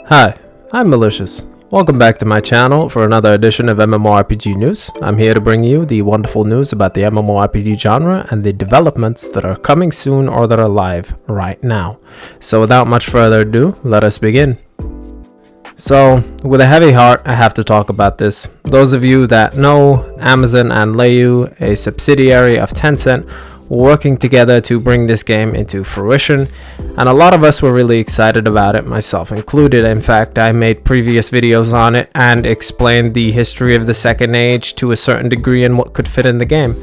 Hi, I'm Malicious. Welcome back to my channel for another edition of MMORPG news. I'm here to bring you the wonderful news about the MMORPG genre and the developments that are coming soon or that are live right now. So without much further ado, let us begin. So, with a heavy heart, I have to talk about this. Those of you that know, Amazon and Elyon, a subsidiary of Tencent, were working together to bring this game into fruition, and a lot of us were really excited about it, myself included. In fact, I made previous videos on it and explained the history of the Second Age to a certain degree and what could fit in the game.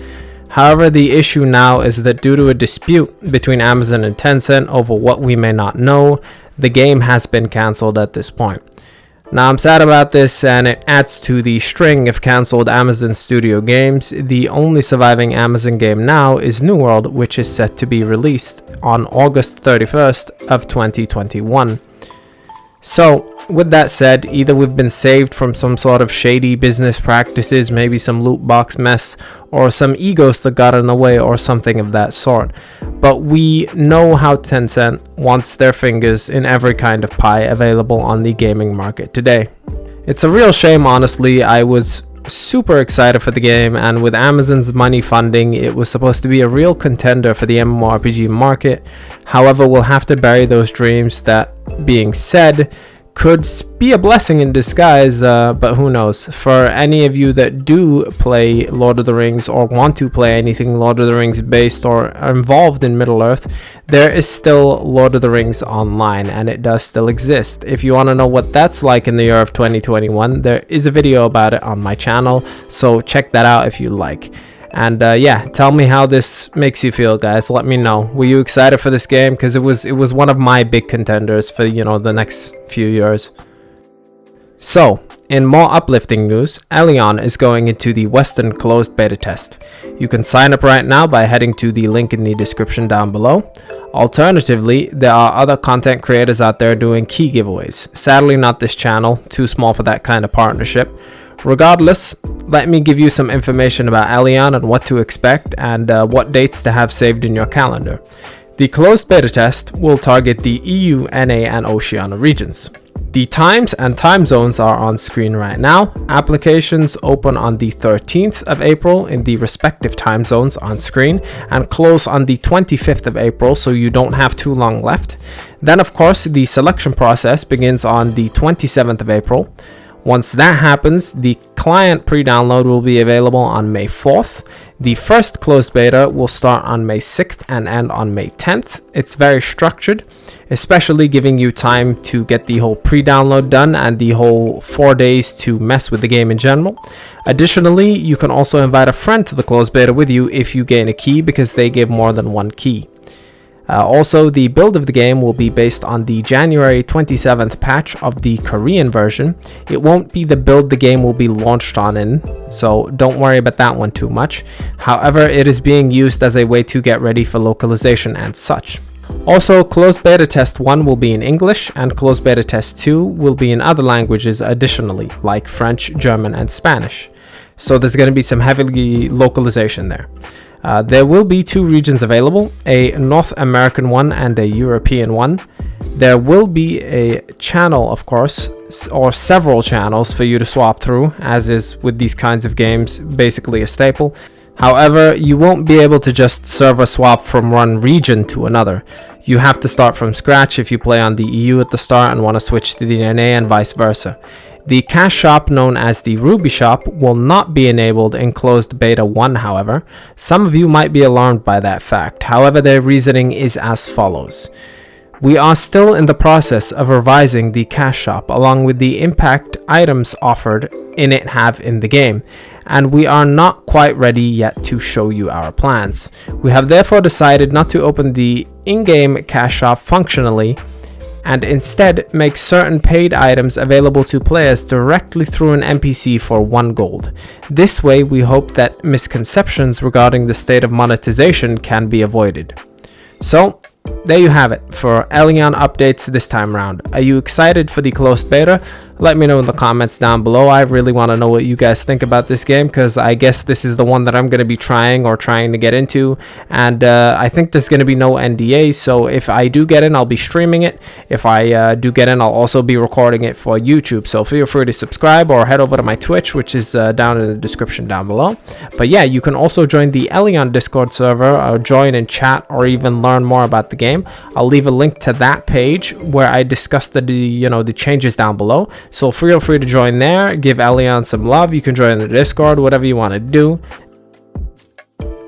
However, the issue now is that due to a dispute between Amazon and Tencent over what we may not know, the game has been cancelled at this point. Now, I'm sad about this, and it adds to the string of cancelled Amazon Studio games. The only surviving Amazon game now is New World, which is set to be released on August 31st of 2021. So, with that said, either we've been saved from some sort of shady business practices, maybe some loot box mess, or some egos that got in the way, or something of that sort. But we know how Tencent wants their fingers in every kind of pie available on the gaming market today. It's a real shame, honestly. I was super excited for the game, and with Amazon's money funding, it was supposed to be a real contender for the MMORPG market. However, we'll have to bury those dreams. That being said, could be a blessing in disguise, but who knows. For any of you that do play Lord of the Rings or want to play anything Lord of the Rings based or are involved in Middle-earth, there is still Lord of the Rings Online, and it does still exist. If you want to know what that's like in the year of 2021, there is a video about it on my channel, so check that out if you like. And yeah, tell me how this makes you feel, guys. Let me know. Were you excited for this game? Because it was one of my big contenders for, the next few years. So, in more uplifting news, Elyon is going into the Western closed beta test. You can sign up right now by heading to the link in the description down below. Alternatively, there are other content creators out there doing key giveaways. Sadly, not this channel, too small for that kind of partnership. Regardless, let me give you some information about Elyon and what to expect and what dates to have saved in your calendar. The closed beta test will target the EU, NA, and Oceania regions. The times and time zones are on screen right now. Applications open on the 13th of April in the respective time zones on screen and close on the 25th of April, so you don't have too long left. Then, of course, the selection process begins on the 27th of April. Once that happens, the client pre-download will be available on May 4th. The first closed beta will start on May 6th and end on May 10th. It's very structured, especially giving you time to get the whole pre-download done and the whole 4 days to mess with the game in general. Additionally, you can also invite a friend to the closed beta with you if you gain a key, because they give more than one key. Also, the build of the game will be based on the January 27th patch of the Korean version. It won't be the build the game will be launched on so don't worry about that one too much. However, it is being used as a way to get ready for localization and such. Also, closed beta test 1 will be in English, and closed beta test 2 will be in other languages additionally, like French, German, and Spanish. So there's going to be some heavy localization there. There will be 2 regions available, a North American one and a European one. There will be a channel, of course, or several channels for you to swap through, as is with these kinds of games, basically a staple. However, you won't be able to just server swap from one region to another. You have to start from scratch if you play on the EU at the start and want to switch to the NA, and vice versa. The cash shop, known as the Ruby Shop, will not be enabled in closed beta 1, however. Some of you might be alarmed by that fact. However, their reasoning is as follows. We are still in the process of revising the cash shop along with the impact items offered in it have in the game, and we are not quite ready yet to show you our plans. We have therefore decided not to open the in-game cash shop functionally, and instead make certain paid items available to players directly through an NPC for 1 gold. This way, we hope that misconceptions regarding the state of monetization can be avoided. So, there you have it for Elyon updates this time around. Are you excited for the closed beta? Let me know in the comments down below. I really want to know what you guys think about this game, because I guess this is the one that I'm going to be trying to get into, and I think there's going to be no NDA, so if I do get in, I'll be streaming it. If I do get in, I'll also be recording it for YouTube, so feel free to subscribe or head over to my Twitch, which is down in the description down below. But yeah, you can also join the Elyon Discord server, or join and chat, or even learn more about the game. I'll leave a link to that page where I discussed the changes down below. So feel free to join there, give Elyon some love. You can join the Discord, whatever you want to do.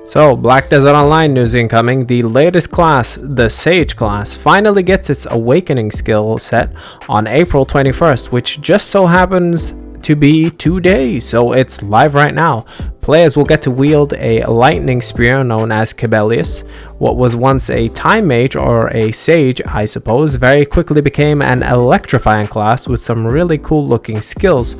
So, Black Desert Online news incoming. The latest class, the Sage class, finally gets its Awakening skill set on April 21st, which just so happens to be today, so it's live right now. Players will get to wield a lightning spear known as Kibelius. What was once a time mage, or a sage I suppose, very quickly became an electrifying class with some really cool looking skills.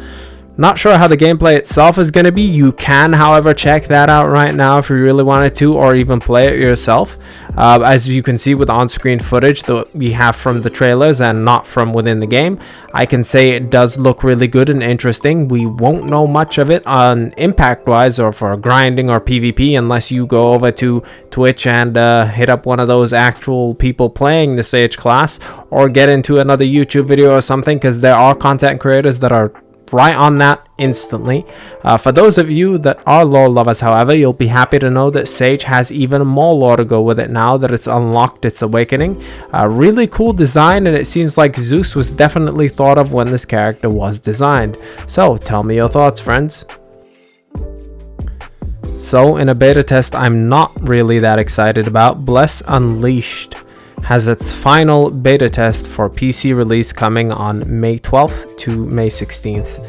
Not sure how the gameplay itself is going to be. You can, however, check that out right now if you really wanted to, or even play it yourself. As you can see with on-screen footage that we have from the trailers and not from within the game, I can say it does look really good and interesting. We won't know much of it on impact-wise or for grinding or PvP unless you go over to Twitch and hit up one of those actual people playing the Sage class, or get into another YouTube video or something, because there are content creators that are right on that instantly. For those of you that are lore lovers, however, you'll be happy to know that Sage has even more lore to go with it now that it's unlocked its Awakening. Really cool design, and it seems like Zeus was definitely thought of when this character was designed. So tell me your thoughts, friends. So in a beta test I'm not really that excited about, Bless Unleashed has its final beta test for PC release coming on May 12th to May 16th.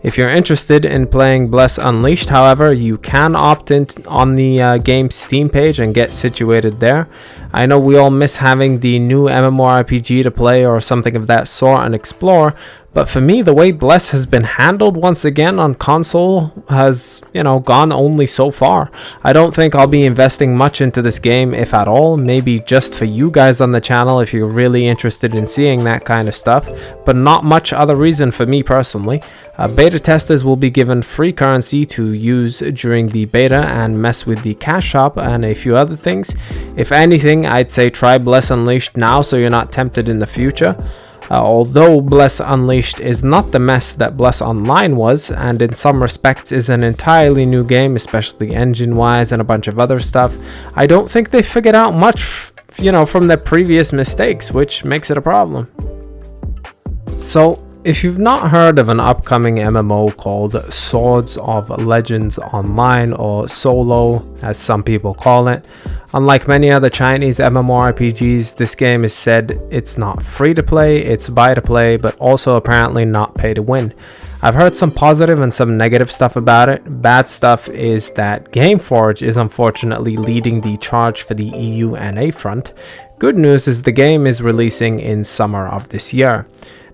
If you're interested in playing Bless Unleashed, however, you can opt in on the game's Steam page and get situated there. I know we all miss having the new MMORPG to play or something of that sort and explore, but for me, the way Bless has been handled once again on console has, gone only so far. I don't think I'll be investing much into this game, if at all, maybe just for you guys on the channel if you're really interested in seeing that kind of stuff, but not much other reason for me personally. Beta testers will be given free currency to use during the beta and mess with the cash shop and a few other things. If anything, I'd say try Bless Unleashed now so you're not tempted in the future. Although Bless Unleashed is not the mess that Bless Online was, and in some respects is an entirely new game, especially engine-wise and a bunch of other stuff, I don't think they figured out much, from their previous mistakes, which makes it a problem. So, if you've not heard of an upcoming MMO called Swords of Legends Online, or Solo as some people call it, unlike many other Chinese MMORPGs, this game is said it's not free to play, it's buy to play, but also apparently not pay to win. I've heard some positive and some negative stuff about it. Bad stuff is that Gameforge is unfortunately leading the charge for the EU NA front. Good news is the game is releasing in summer of this year.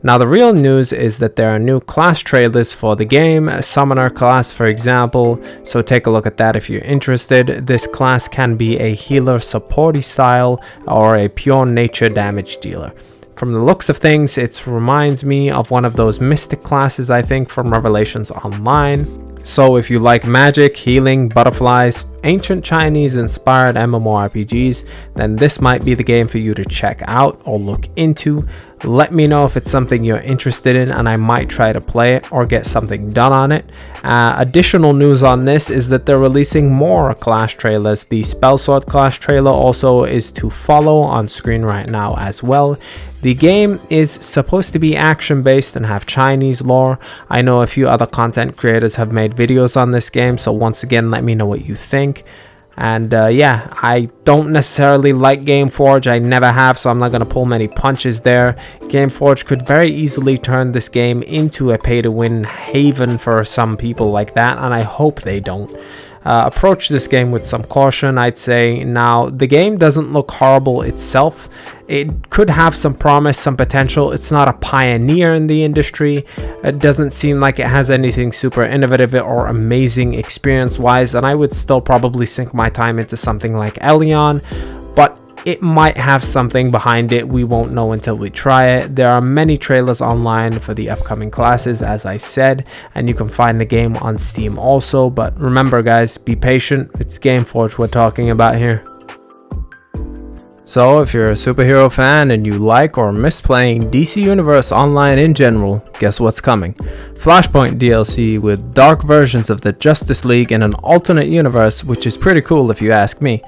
Now the real news is that there are new class trailers for the game, a summoner class for example, so take a look at that if you're interested. This class can be a healer supporty style or a pure nature damage dealer. From the looks of things, it reminds me of one of those mystic classes I think from Revelations Online. So if you like magic, healing, butterflies, ancient Chinese inspired MMORPGs, then this might be the game for you to check out or look into. Let me know if it's something you're interested in and I might try to play it or get something done on it. Additional news on this is that they're releasing more class trailers. The Spellsword class trailer also is to follow on screen right now as well. The game is supposed to be action based and have Chinese lore. I know a few other content creators have made videos on this game, so once again let me know what you think. And yeah, I don't necessarily like Gameforge, I never have, so I'm not going to pull many punches there. Gameforge could very easily turn this game into a pay-to-win haven for some people like that, and I hope they don't. Approach this game with some caution, I'd say. Now, the game doesn't look horrible itself. It could have some promise, some potential. It's not a pioneer in the industry. It doesn't seem like it has anything super innovative or amazing experience-wise, and I would still probably sink my time into something like Elyon. But it might have something behind it. We won't know until we try it. There are many trailers online for the upcoming classes, as I said, and you can find the game on Steam also. But remember guys, be patient. It's Gameforge we're talking about here. So if you're a superhero fan and you like or miss playing DC Universe Online in general, guess what's coming? Flashpoint DLC with dark versions of the Justice League in an alternate universe, which is pretty cool if you ask me.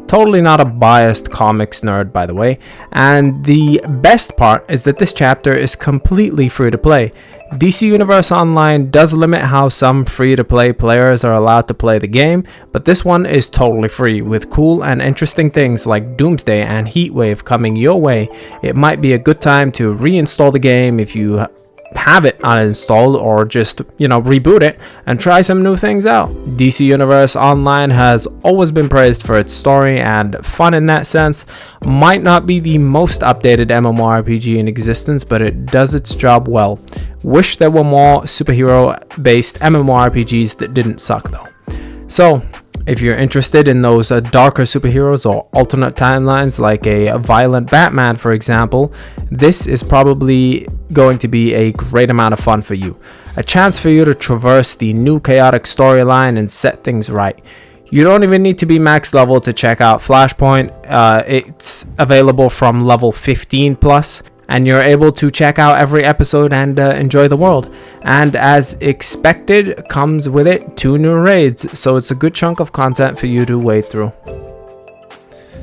Totally not a biased comics nerd, by the way. And the best part is that this chapter is completely free to play. DC Universe Online does limit how some free-to-play players are allowed to play the game, but this one is totally free, with cool and interesting things like Doomsday and Heatwave coming your way. It might be a good time to reinstall the game if you have it uninstalled, or just, reboot it and try some new things out. DC Universe Online has always been praised for its story and fun in that sense. Might not be the most updated MMORPG in existence, but it does its job well. Wish there were more superhero based MMORPGs that didn't suck though. So if you're interested in those darker superheroes or alternate timelines, like a violent Batman for example, this is probably going to be a great amount of fun for you. A chance for you to traverse the new chaotic storyline and set things right. You don't even need to be max level to check out Flashpoint. It's available from level 15 plus. And you're able to check out every episode and enjoy the world. And as expected, comes with it 2 new raids, so it's a good chunk of content for you to wade through.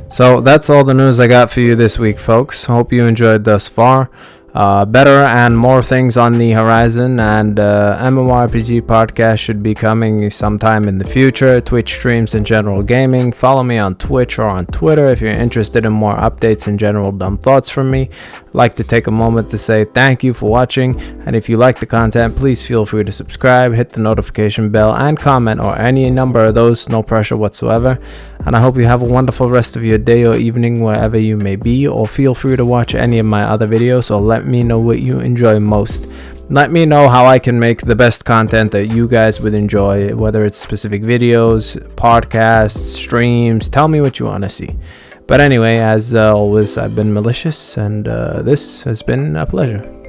So that's all the news I got for you this week, folks. Hope you enjoyed thus far. Better and more things on the horizon, and MMORPG podcast should be coming sometime in the future. Twitch streams and general gaming. Follow me on Twitch or on Twitter if you're interested in more updates and general dumb thoughts from me. I'd like to take a moment to say thank you for watching, and if you like the content, please feel free to subscribe, hit the notification bell, and comment, or any number of those, no pressure whatsoever. And I hope you have a wonderful rest of your day or evening wherever you may be, or feel free to watch any of my other videos, or let me know what you enjoy most. Let me know how I can make the best content that you guys would enjoy, whether it's specific videos, podcasts, streams. Tell me what you want to see. But anyway, as always, I've been Malicious, and this has been a pleasure.